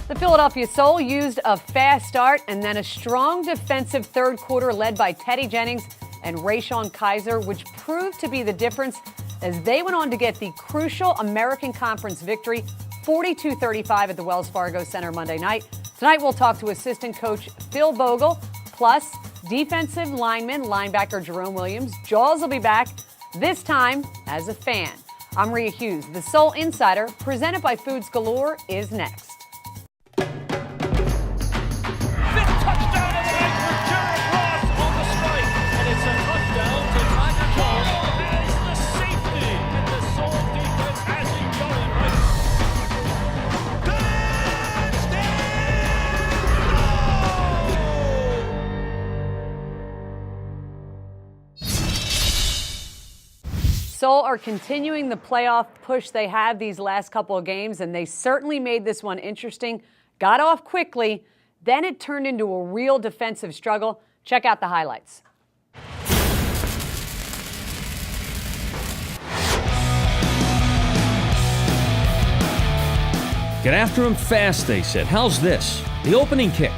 The Philadelphia Soul used a fast start and then a strong defensive third quarter led by Teddy Jennings and Rayshon Kaiser, which proved to be the difference as they went on to get the crucial American Conference victory, 42-35 at the Wells Fargo Center Monday night. Tonight we'll talk to assistant coach Phil Bogle, plus defensive lineman, linebacker Jerome Williams. Jaws will be back, this time as a fan. I'm Rhea Hughes. The Soul Insider, presented by Foods Galore, is next. Soul are continuing the playoff push they have these last couple of games, and they certainly made this one interesting. Got off quickly, then it turned into a real defensive struggle. Check out the highlights. Get after him fast, they said. How's this? The opening kick. And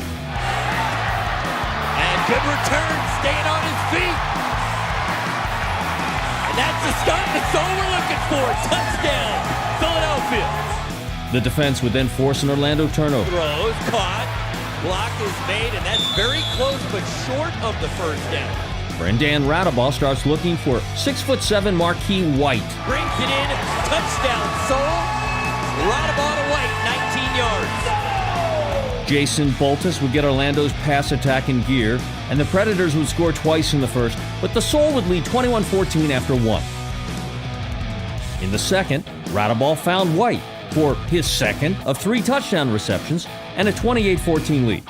good return, staying on his feet. And that's the start that's all we're looking for. Touchdown, Philadelphia. The defense would then force an Orlando turnover. Throws, caught, block is made, and that's very close but short of the first down. Brendan Radaball starts looking for 6'7" Marquis White. Brings it in, touchdown, Soul. Radaball to White, 19 yards. Jason Boltus would get Orlando's pass attack in gear, and the Predators would score twice in the first, but the Soul would lead 21-14 after one. In the second, Radaball found White for his second of 3 touchdown receptions and a 28-14 lead.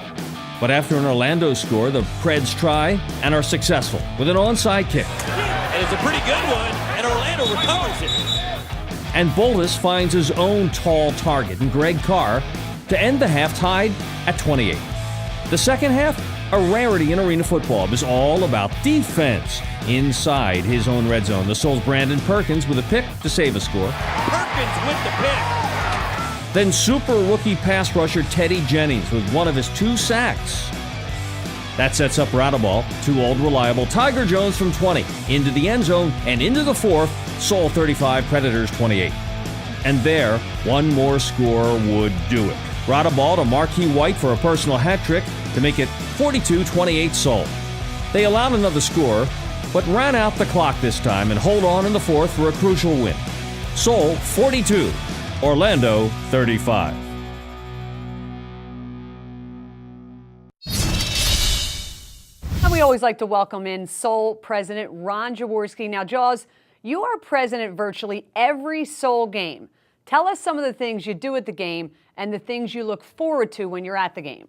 But after an Orlando score, the Preds try and are successful with an onside kick. And it's a pretty good one, and Orlando recovers it. And Boltus finds his own tall target in Greg Carr to end the half tied at 28. The second half, a rarity in arena football. It was all about defense. Inside his own red zone, the Soul's Brandon Perkins with a pick to save a score. Perkins with the pick. Then super rookie pass rusher Teddy Jennings with one of his 2 sacks. That sets up Radaball, 2 old reliable Tiger Jones from 20, into the end zone and into the fourth, Soul 35, Predators 28. And there, one more score would do it. Radaball to Marquis White for a personal hat trick to make it 42-28 Soul. They allowed another score, but ran out the clock this time and hold on in the fourth for a crucial win. Soul 42, Orlando 35. And we always like to welcome in Soul President Ron Jaworski. Now, Jaws, you are present at virtually every Soul game. Tell us some of the things you do at the game and the things you look forward to when you're at the game.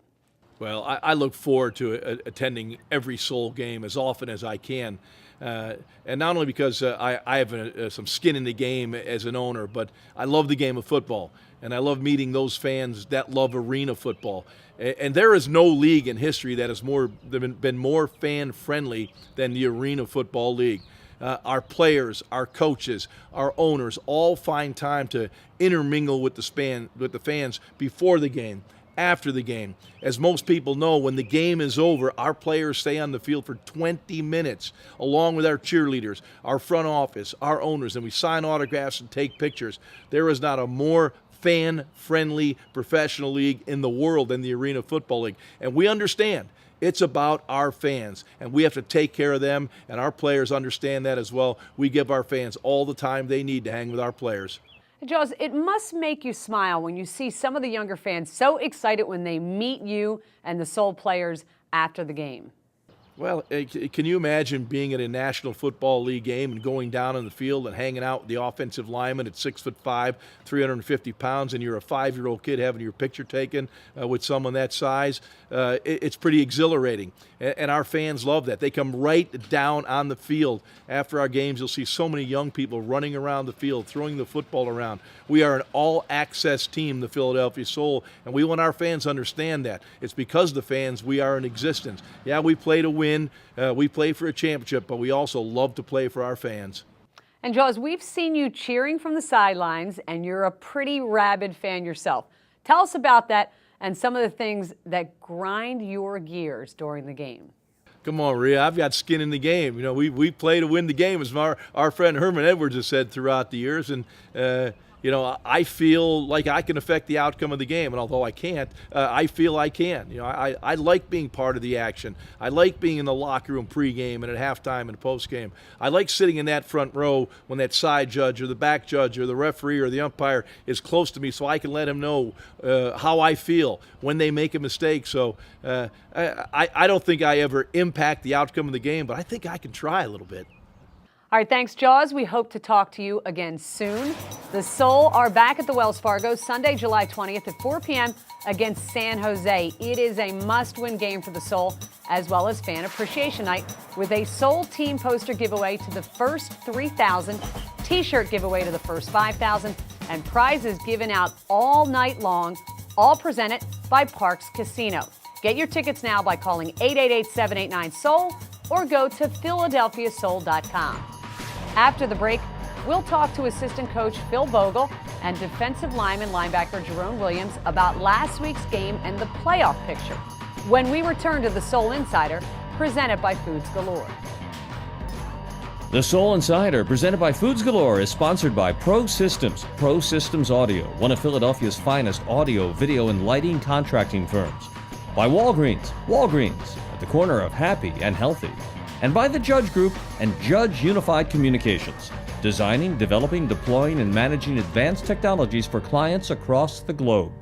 Well, I look forward to attending every Soul game as often as I can. And not only because I have some skin in the game as an owner, but I love the game of football. And I love meeting those fans that love arena football. And there is no league in history that has been more fan-friendly than the Arena Football League. Our players, our coaches, our owners all find time to intermingle with the fans before the game, after the game. As most people know, when the game is over, our players stay on the field for 20 minutes, along with our cheerleaders, our front office, our owners, and we sign autographs and take pictures. There is not a more fan-friendly professional league in the world than the Arena Football League. And we understand it's about our fans, and we have to take care of them, and our players understand that as well. We give our fans all the time they need to hang with our players. Jaws, it must make you smile when you see some of the younger fans so excited when they meet you and the Soul players after the game. Well, can you imagine being at a National Football League game and going down on the field and hanging out with the offensive lineman at 6'5", 350 pounds, and you're a 5-year-old kid having your picture taken with someone that size? It's pretty exhilarating, and our fans love that. They come right down on the field. After our games, you'll see so many young people running around the field, throwing the football around. We are an all-access team, the Philadelphia Soul, and we want our fans to understand that. It's because of the fans we are in existence. Yeah, we play to win. We play for a championship, but we also love to play for our fans. And Jaws, we've seen you cheering from the sidelines, and you're a pretty rabid fan yourself. Tell us about that and some of the things that grind your gears during the game. Come on, Rhea. I've got skin in the game. You know, we play to win the game, as our friend Herman Edwards has said throughout the years. And, you know, I feel like I can affect the outcome of the game. And although I can't, I feel I can. You know, I like being part of the action. I like being in the locker room pregame and at halftime and postgame. I like sitting in that front row when that side judge or the back judge or the referee or the umpire is close to me so I can let him know how I feel when they make a mistake. So I don't think I ever impact the outcome of the game, but I think I can try a little bit. All right, thanks, Jaws. We hope to talk to you again soon. The Soul are back at the Wells Fargo Sunday, July 20th at 4 p.m. against San Jose. It is a must-win game for the Soul, as well as Fan Appreciation Night, with a Soul team poster giveaway to the first 3,000, T-shirt giveaway to the first 5,000, and prizes given out all night long, all presented by Parks Casino. Get your tickets now by calling 888-789-SOUL or go to philadelphiasoul.com. After the break, we'll talk to assistant coach Phil Bogle and defensive linebacker Jerome Williams about last week's game and the playoff picture when we return to the Soul Insider, presented by Foods Galore. The Soul Insider, presented by Foods Galore, is sponsored by Pro Systems. Pro Systems Audio, one of Philadelphia's finest audio, video, and lighting contracting firms. By Walgreens, at the corner of happy and healthy. And by the Judge Group and Judge Unified Communications, designing, developing, deploying, and managing advanced technologies for clients across the globe.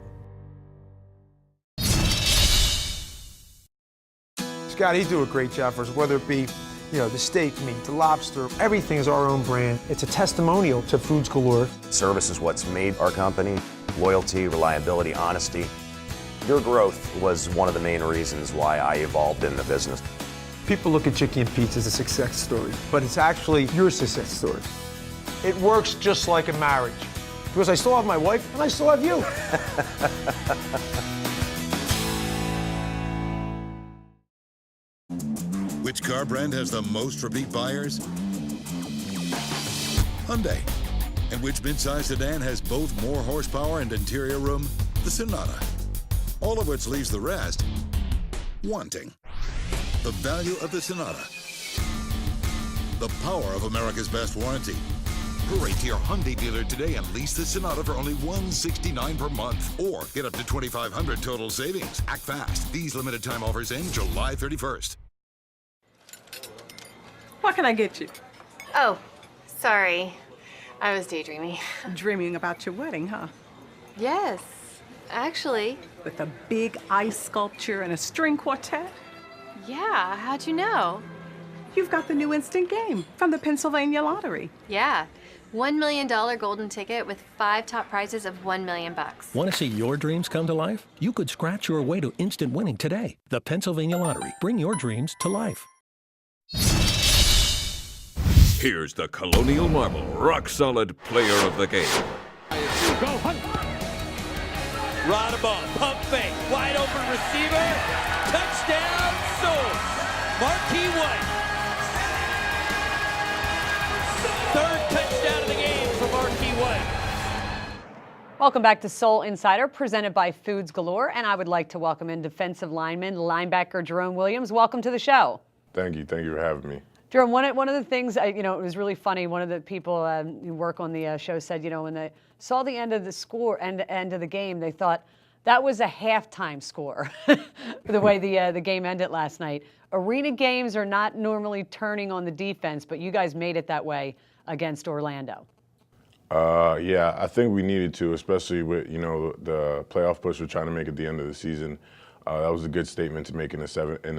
Scott, he do a great job for us, whether it be, you know, the steak meat, the lobster, everything is our own brand. It's a testimonial to Foods Galore. Service is what's made our company. Loyalty, reliability, honesty. Your growth was one of the main reasons why I evolved in the business. People look at Chicken and Pizza as a success story, but it's actually your success story. It works just like a marriage, because I still have my wife and I still have you. Which car brand has the most repeat buyers? Hyundai. And which midsize sedan has both more horsepower and interior room? The Sonata. All of which leaves the rest wanting. The value of the Sonata. The power of America's best warranty. Hurry to your Hyundai dealer today and lease the Sonata for only $169 per month. Or get up to $2,500 total savings. Act fast. These limited time offers end July 31st. What can I get you? Oh, sorry. I was daydreaming. Dreaming about your wedding, huh? Yes, actually. With a big ice sculpture and a string quartet? Yeah, how'd you know? You've got the new instant game from the Pennsylvania Lottery. Yeah, $1 million golden ticket with 5 top prizes of $1 million. Want to see your dreams come to life? You could scratch your way to instant winning today. The Pennsylvania Lottery. Bring your dreams to life. Here's the Colonial Marble rock-solid player of the game. Go, Hunt! Rodaball, pump fake, wide open receiver, touchdown, Soul! Marquis White. Third touchdown of the game for Marquis White. Welcome back to Soul Insider, presented by Foods Galore, and I would like to welcome in defensive linebacker Jerome Williams. Welcome to the show. Thank you for having me. Jerome, one of the things, it was really funny. One of the people who work on the show said, when they saw the end of the score, end of the game, they thought that was a halftime score, the way the game ended last night. Arena games are not normally turning on the defense, but you guys made it that way against Orlando. Yeah, I think we needed to, especially with, the playoff push we're trying to make at the end of the season. That was a good statement to make in the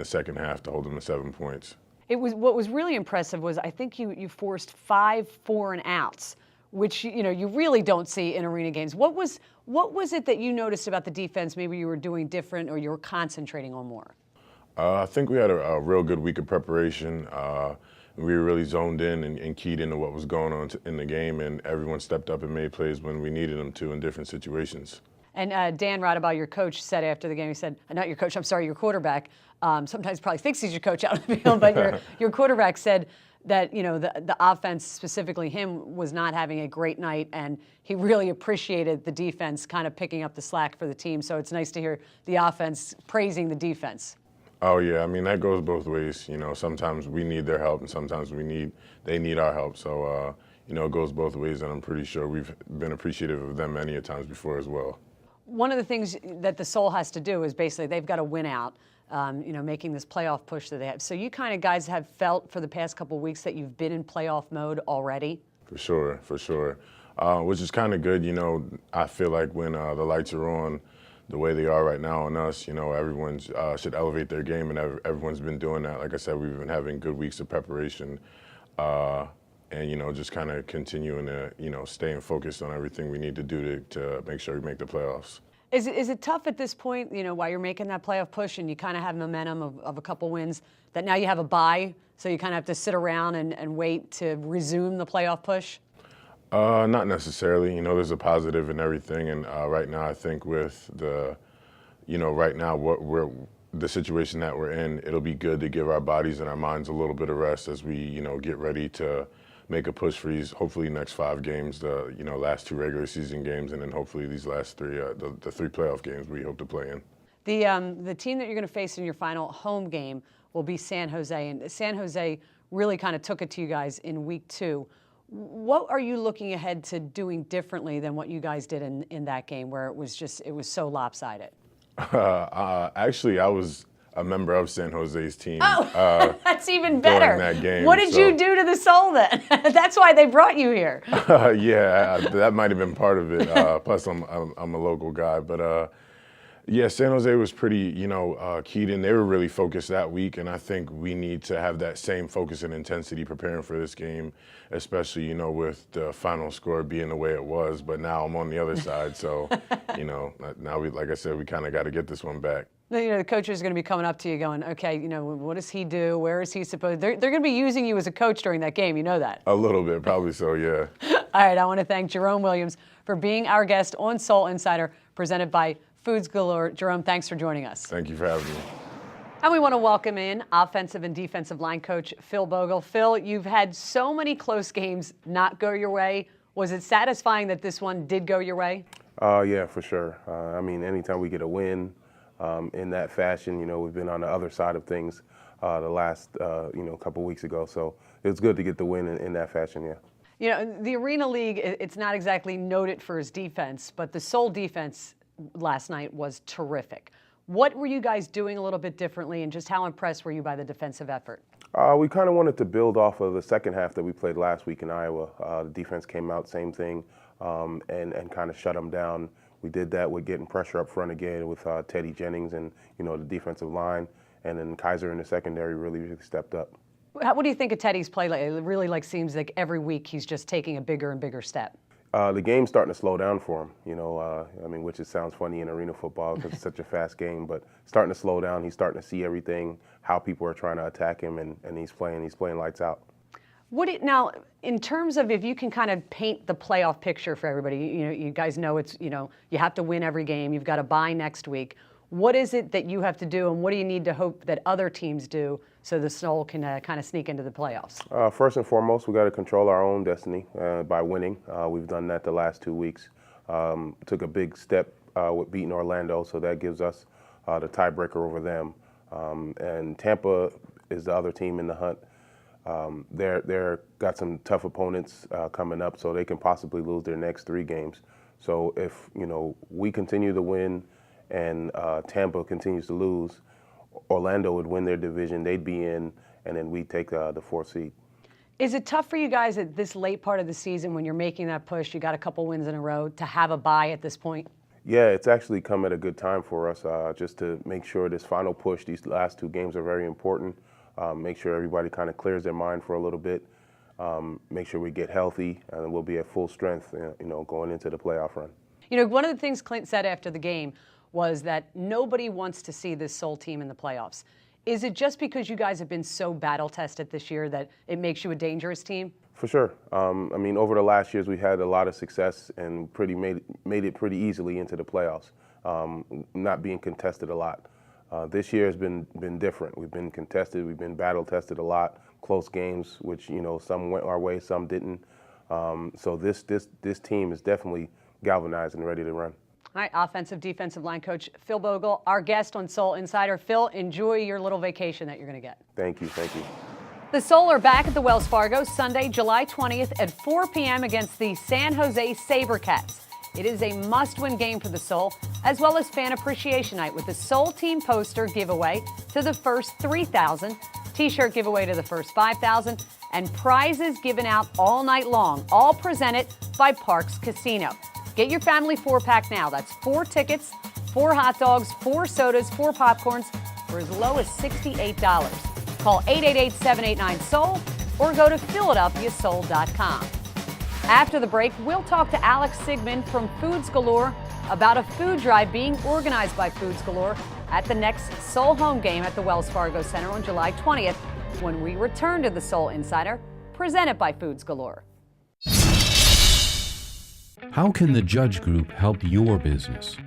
second half to hold them to 7 points. What was really impressive was I think you forced 5 4-and-outs, which you really don't see in arena games. What was it that you noticed about the defense? Maybe you were doing different or you were concentrating on more. I think we had a real good week of preparation. We were really zoned in and keyed into what was going on in the game, and everyone stepped up and made plays when we needed them to in different situations. And Dan Rodaball, your coach, said after the game, he said, not your coach, I'm sorry, your quarterback, sometimes probably thinks he's your coach out on the field, but your quarterback said that, the offense, specifically him, was not having a great night, and he really appreciated the defense kind of picking up the slack for the team. So it's nice to hear the offense praising the defense. Oh yeah, I mean that goes both ways. Sometimes we need their help, and sometimes they need our help. So it goes both ways, and I'm pretty sure we've been appreciative of them many a times before as well. One of the things that the Soul has to do is basically they've got to win out. Making this playoff push that they have. So you kind of guys have felt for the past couple of weeks that you've been in playoff mode already? For sure. Which is kind of good. I feel like when the lights are on the way they are right now on us, everyone should elevate their game, and everyone's been doing that. Like I said, we've been having good weeks of preparation and, just kind of continuing to, staying focused on everything we need to do to make sure we make the playoffs. Is it tough at this point, while you're making that playoff push and you kind of have momentum of a couple wins, that now you have a bye, so you kind of have to sit around and wait to resume the playoff push? Not necessarily. There's a positive in everything, and right now I think with the, right now the situation that we're in, it'll be good to give our bodies and our minds a little bit of rest as we, get ready to make a push for these, hopefully next 5 games, the last 2 regular season games, and then hopefully these last 3, the 3 playoff games we hope to play in. The team that you're going to face in your final home game will be San Jose, and San Jose really kind of took it to you guys in week 2. What are you looking ahead to doing differently than what you guys did in that game, where it was so lopsided? Actually, I was a member of San Jose's team. Oh, that's even better. During that game. What did you do to the Soul then? That's why they brought you here. Yeah, that might have been part of it. Plus, I'm a local guy, but yeah, San Jose was pretty, keyed in. They were really focused that week, and I think we need to have that same focus and intensity preparing for this game, especially, with the final score being the way it was. But now I'm on the other side, so, now like I said, we kind of got to get this one back. The coaches are going to be coming up to you going, okay, what does he do? Where is he supposed? They're going to be using you as a coach during that game. You know that? A little bit, probably so, yeah. All right, I want to thank Jerome Williams for being our guest on Soul Insider, presented by Foods Galore. Jerome, thanks for joining us. Thank you for having me. And we want to welcome in offensive and defensive line coach Phil Bogle. Phil, you've had so many close games not go your way. Was it satisfying that this one did go your way? Yeah, for sure. Anytime we get a win in that fashion, we've been on the other side of things the last, couple weeks ago. So it's good to get the win in that fashion, yeah. The Arena League, it's not exactly noted for its defense, but the Soul defense last night was terrific. What were you guys doing a little bit differently, and just how impressed were you by the defensive effort? We kind of wanted to build off of the second half that we played last week in Iowa. The defense came out, same thing, and kind of shut them down. We did that with getting pressure up front again with Teddy Jennings and, the defensive line, and then Kaiser in the secondary really stepped up. What do you think of Teddy's play? It really seems like every week he's just taking a bigger and bigger step. The game's starting to slow down for him, which sounds funny in arena football because it's such a fast game, but starting to slow down. He's starting to see everything, how people are trying to attack him, and he's playing lights out. Now, in terms of if you can kind of paint the playoff picture for everybody, you guys know it's, you have to win every game. You've got a bye next week. What is it that you have to do, and what do you need to hope that other teams do so the Soul can kind of sneak into the playoffs? First and foremost, we got to control our own destiny by winning. We've done that the last 2 weeks. Took a big step with beating Orlando, so that gives us the tiebreaker over them. And Tampa is the other team in the hunt. They're got some tough opponents coming up, so they can possibly lose their next 3 games. So if we continue to win and Tampa continues to lose, Orlando would win their division, they'd be in, and then we take the 4th seed. Is it tough for you guys at this late part of the season when you're making that push, you got a couple wins in a row, to have a bye at this point? Yeah, it's actually come at a good time for us just to make sure this final push, these last 2 games are very important. Make sure everybody kind of clears their mind for a little bit. Make sure we get healthy, and we'll be at full strength, going into the playoff run. One of the things Clint said after the game was that nobody wants to see this Soul team in the playoffs. Is it just because you guys have been so battle-tested this year that it makes you a dangerous team? For sure. Over the last years, we had a lot of success and made it pretty easily into the playoffs, not being contested a lot. This year has been different. We've been contested, we've been battle-tested a lot, close games, which, you know, some went our way, some didn't. So this team is definitely galvanized and ready to run. All right, offensive defensive line coach Phil Bogle, our guest on Soul Insider. Phil, enjoy your little vacation that you're going to get. Thank you, thank you. The Soul are back at the Wells Fargo Sunday, July 20th at 4 p.m. against the San Jose SaberCats. It is a must-win game for the Soul, as well as Fan Appreciation Night with the Soul Team poster giveaway to the first 3,000, T-shirt giveaway to the first 5,000, and prizes given out all night long, all presented by Parks Casino. Get your family 4-pack now. That's 4 tickets, 4 hot dogs, 4 sodas, 4 popcorns for as low as $68. Call 888-789-SOUL or go to PhiladelphiaSoul.com. After the break, we'll talk to Alex Sigmund from Foods Galore about a food drive being organized by Foods Galore at the next Soul home game at the Wells Fargo Center on July 20th when we return to the Soul Insider, presented by Foods Galore. How can the Judge Group help your business?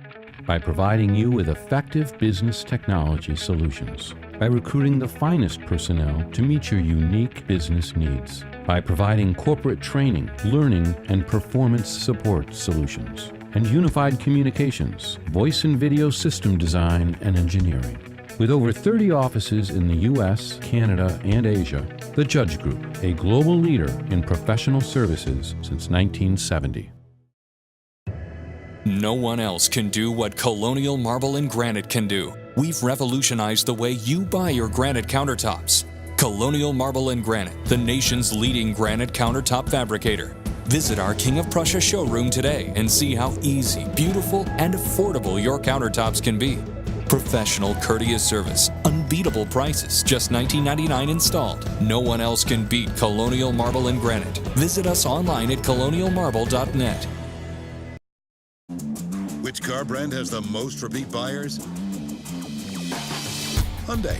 By providing you with effective business technology solutions. By recruiting the finest personnel to meet your unique business needs. By providing corporate training, learning, and performance support solutions. And unified communications, voice and video system design and engineering. With over 30 offices in the U.S., Canada, and Asia, the Judge Group, a global leader in professional services since 1970. No one else can do what Colonial Marble and Granite can do. We've revolutionized the way you buy your granite countertops. Colonial Marble and Granite, the nation's leading granite countertop fabricator. Visit our King of Prussia showroom today and see how easy, beautiful, and affordable your countertops can be. Professional, courteous service, unbeatable prices, just $19.99 installed. No one else can beat Colonial Marble and Granite. Visit us online at colonialmarble.net. Which car brand has the most repeat buyers? Hyundai.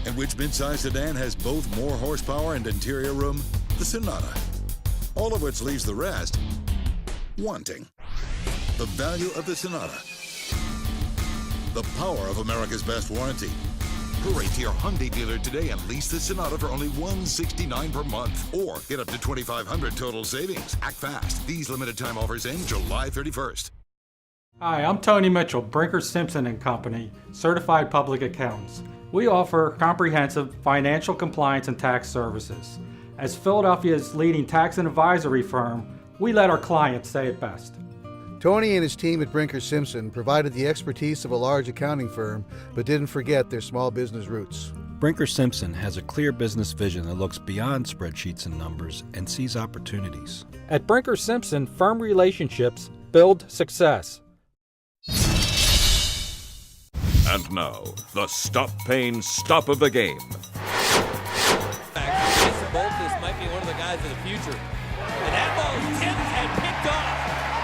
And which midsize sedan has both more horsepower and interior room? The Sonata. All of which leaves the rest wanting. The value of the Sonata. The power of America's best warranty. Hurry to your Hyundai dealer today and lease the Sonata for only $169 per month. Or get up to $2,500 total savings. Act fast. These limited time offers end July 31st. Hi, I'm Tony Mitchell, Brinker Simpson & Company, Certified Public Accountants. We offer comprehensive financial compliance and tax services. As Philadelphia's leading tax and advisory firm, we let our clients say it best. Tony and his team at Brinker Simpson provided the expertise of a large accounting firm, but didn't forget their small business roots. Brinker Simpson has a clear business vision that looks beyond spreadsheets and numbers and sees opportunities. At Brinker Simpson, firm relationships build success. And now, the stop pain stop of the game. Jason Boltus might be one of the guys of the future. And that ball is tipped and picked off.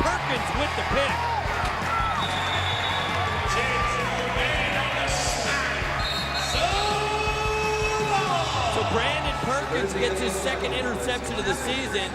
Perkins with the pick. So Brandon Perkins gets his second interception of the season.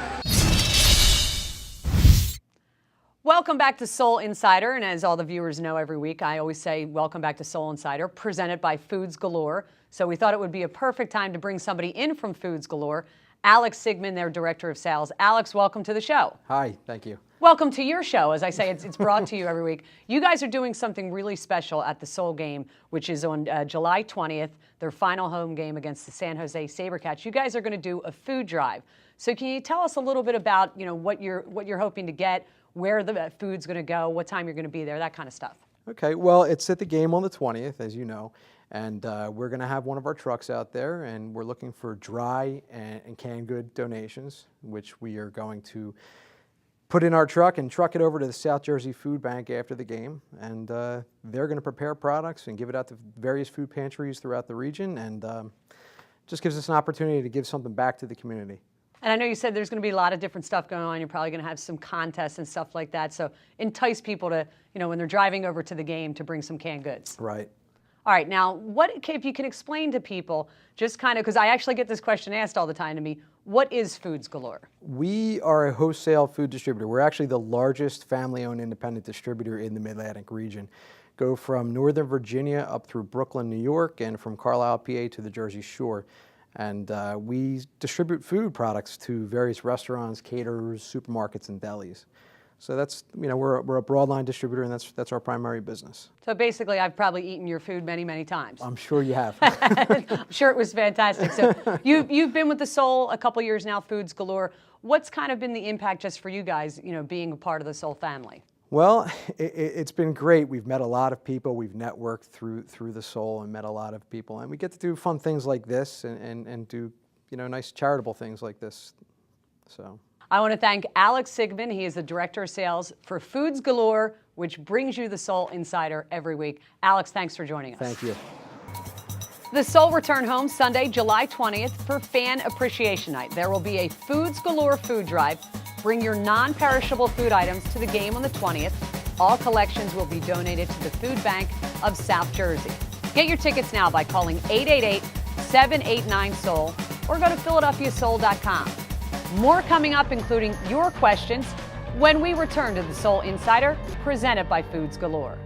Welcome back to Soul Insider, and as all the viewers know every week, I always say welcome back to Soul Insider, presented by Foods Galore. So we thought it would be a perfect time to bring somebody in from Foods Galore, Alex Sigmund, their Director of Sales. Alex, welcome to the show. Hi, thank you. Welcome to your show. As I say, it's brought to you every week. You guys are doing something really special at the Soul game, which is on July 20th, their final home game against the San Jose SaberCats. You guys are going to do a food drive. So can you tell us a little bit about, what you're hoping to get, where the food's going to go, what time you're going to be there, that kind of stuff? Okay, well, it's at the game on the 20th, as you know, and we're going to have one of our trucks out there, and we're looking for dry and canned good donations, which we are going to put in our truck and truck it over to the South Jersey Food Bank after the game, and they're going to prepare products and give it out to various food pantries throughout the region, and just gives us an opportunity to give something back to the community. And I know you said there's going to be a lot of different stuff going on. You're probably going to have some contests and stuff like that. So entice people to, when they're driving over to the game, to bring some canned goods. Right. All right. Now, if you can explain to people, just kind of, because I actually get this question asked all the time to me, what is Foods Galore? We are a wholesale food distributor. We're actually the largest family-owned independent distributor in the Mid-Atlantic region. Go from Northern Virginia up through Brooklyn, New York, and from Carlisle, PA to the Jersey Shore. And we distribute food products to various restaurants, caterers, supermarkets, and delis. So that's, we're a broadline distributor, and that's our primary business. So basically, I've probably eaten your food many, many times. I'm sure you have. I'm sure it was fantastic. So you've been with the Soul a couple years now, Foods Galore. What's kind of been the impact just for you guys, being a part of the Soul family? Well, it's been great. We've met a lot of people. We've networked through the Soul and met a lot of people. And we get to do fun things like this and do, nice charitable things like this. So I want to thank Alex Sigmund. He is the Director of Sales for Foods Galore, which brings you the Soul Insider every week. Alex, thanks for joining us. Thank you. The Soul return home Sunday, July 20th for Fan Appreciation Night. There will be a Foods Galore food drive. Bring your non-perishable food items to the game on the 20th. All collections will be donated to the Food Bank of South Jersey. Get your tickets now by calling 888-789-SOUL or go to PhiladelphiaSoul.com. More coming up, including your questions, when we return to the Soul Insider, presented by Foods Galore.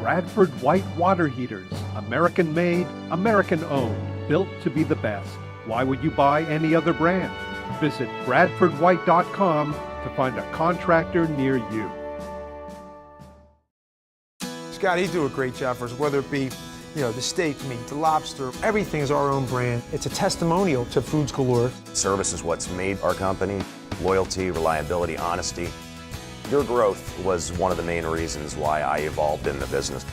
Bradford White Water Heaters. American made, American owned. Built to be the best. Why would you buy any other brand? Visit BradfordWhite.com to find a contractor near you. Scott, he do a great job for us, whether it be the steak meat, the lobster, everything is our own brand. It's a testimonial to Foods Galore. Service is what's made our company. Loyalty, reliability, honesty. Your growth was one of the main reasons why I evolved in the business.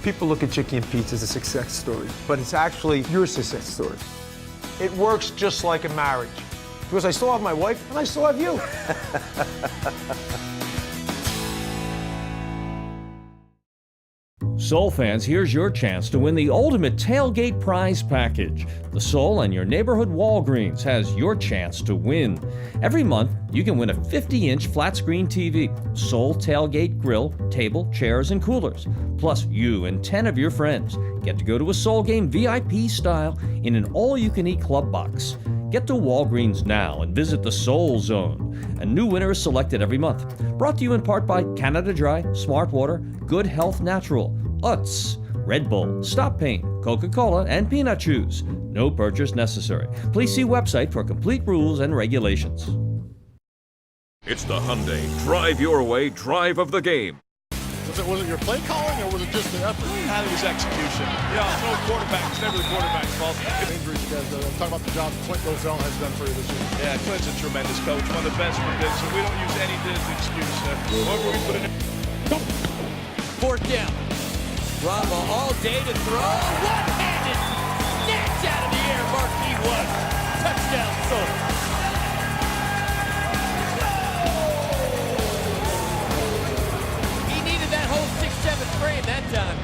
People look at Chicken and Pizza as a success story, but it's actually your success story. It works just like a marriage, because I still have my wife and I still have you. Soul fans, here's your chance to win the ultimate tailgate prize package. The Soul and your neighborhood Walgreens has your chance to win. Every month, you can win a 50-inch flat-screen TV, Soul tailgate grill, table, chairs, and coolers. Plus, you and 10 of your friends get to go to a Soul game VIP style in an all-you-can-eat club box. Get to Walgreens now and visit the Soul Zone. A new winner is selected every month. Brought to you in part by Canada Dry, Smart Water, Good Health Natural, Utz, Red Bull, Stop Pain, Coca-Cola, and Peanut Chews. No purchase necessary. Please see website for complete rules and regulations. It's the Hyundai Drive Your Way Drive of the Game. Was it your play calling or was it just the effort? I think it was execution. It's no quarterback. It's never the quarterback's fault. Injuries, you guys talk about the job Clint Rozelle has done for you this year. Yeah, Clint's a tremendous coach, one of the best for this, so we don't use anything as an excuse. Whoever we put in. Fourth down. Bravo all day to throw. One-handed snatch out of the air. Marquis Wood. Touchdown, Soul. He needed that whole 6-7 frame that time.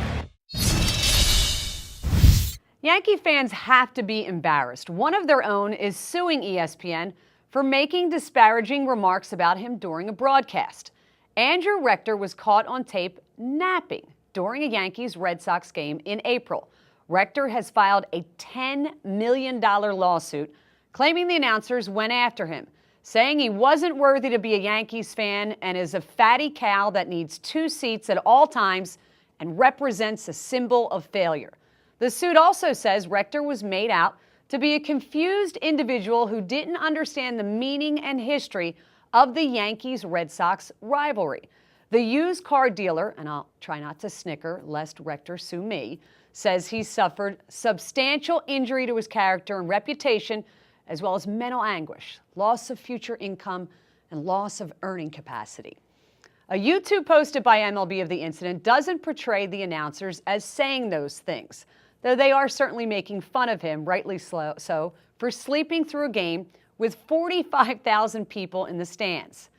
Yankee fans have to be embarrassed. One of their own is suing ESPN for making disparaging remarks about him during a broadcast. Andrew Rector was caught on tape napping during a Yankees-Red Sox game in April. Rector has filed a $10 million lawsuit claiming the announcers went after him, saying he wasn't worthy to be a Yankees fan and is a fatty cow that needs 2 seats at all times and represents a symbol of failure. The suit also says Rector was made out to be a confused individual who didn't understand the meaning and history of the Yankees-Red Sox rivalry. The used car dealer, and I'll try not to snicker lest Rector sue me, says he suffered substantial injury to his character and reputation, as well as mental anguish, loss of future income, and loss of earning capacity. A YouTube posted by MLB of the incident doesn't portray the announcers as saying those things, though they are certainly making fun of him, rightly so, for sleeping through a game with 45,000 people in the stands.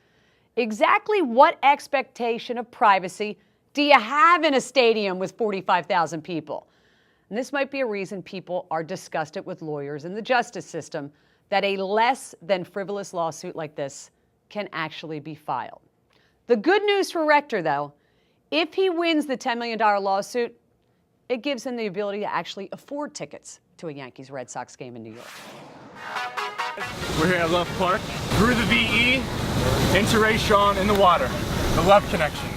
Exactly what expectation of privacy do you have in a stadium with 45,000 people? And this might be a reason people are disgusted with lawyers in the justice system that a less than frivolous lawsuit like this can actually be filed. The good news for Rector, though, if he wins the $10 million lawsuit, it gives him the ability to actually afford tickets to a Yankees-Red Sox game in New York. We're here at Love Park. Through the VE, into Ray Sean in the water. The Love Connection.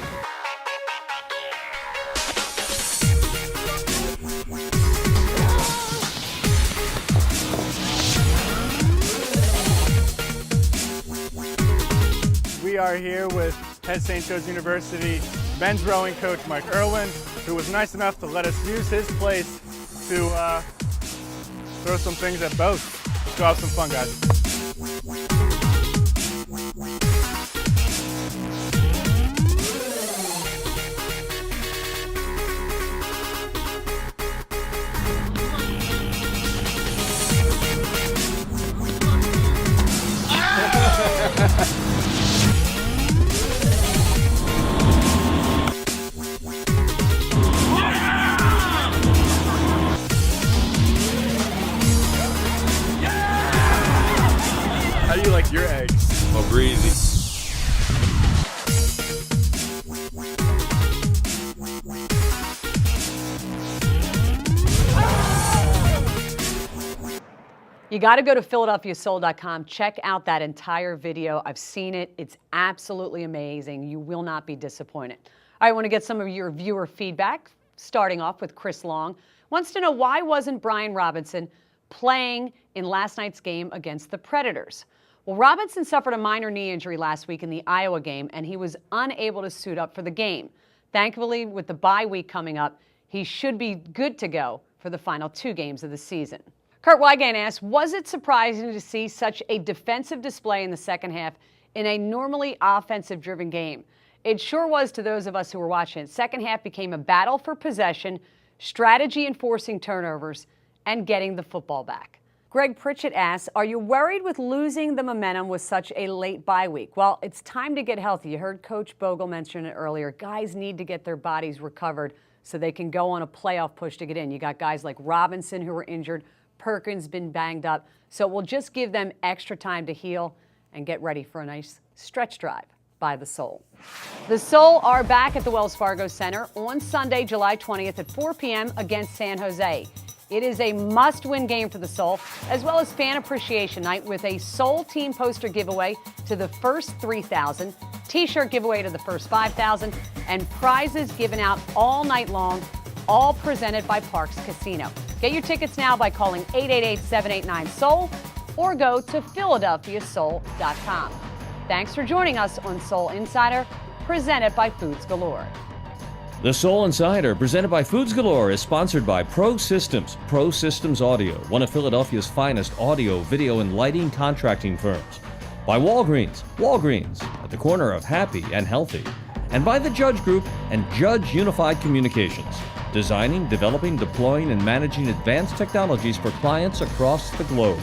we are here with head St. Joe's University men's rowing coach Mike Irwin, who was nice enough to let us use his place to throw some things at boats. Let's go have some fun, guys. How do you like your eggs? Oh, breezy. You got to go to PhiladelphiaSoul.com. Check out that entire video. I've seen it. It's absolutely amazing. You will not be disappointed. I want to get some of your viewer feedback, starting off with Chris Long. Wants to know, why wasn't Brian Robinson playing in last night's game against the Predators? Well, Robinson suffered a minor knee injury last week in the Iowa game, and he was unable to suit up for the game. Thankfully, with the bye week coming up, he should be good to go for the final 2 games of the season. Kurt Wygant asks, was it surprising to see such a defensive display in the second half in a normally offensive-driven game? It sure was to those of us who were watching it. Second half became a battle for possession, strategy enforcing turnovers, and getting the football back. Greg Pritchett asks, are you worried with losing the momentum with such a late bye week? Well, it's time to get healthy. You heard Coach Bogle mention it earlier. Guys need to get their bodies recovered so they can go on a playoff push to get in. You got guys like Robinson who are injured, Perkins been banged up. So we'll just give them extra time to heal and get ready for a nice stretch drive by the Soul. The Soul are back at the Wells Fargo Center on Sunday, July 20th at 4 p.m. against San Jose. It is a must-win game for the Soul, as well as Fan Appreciation Night with a Soul team poster giveaway to the first 3,000, T-shirt giveaway to the first 5,000, and prizes given out all night long, all presented by Parks Casino. Get your tickets now by calling 888-789-SOUL or go to PhiladelphiaSoul.com. Thanks for joining us on Soul Insider, presented by Foods Galore. The Soul Insider, presented by Foods Galore, is sponsored by Pro Systems, Pro Systems Audio, one of Philadelphia's finest audio, video, and lighting contracting firms. By Walgreens, Walgreens, at the corner of happy and healthy. And by the Judge Group and Judge Unified Communications, designing, developing, deploying, and managing advanced technologies for clients across the globe.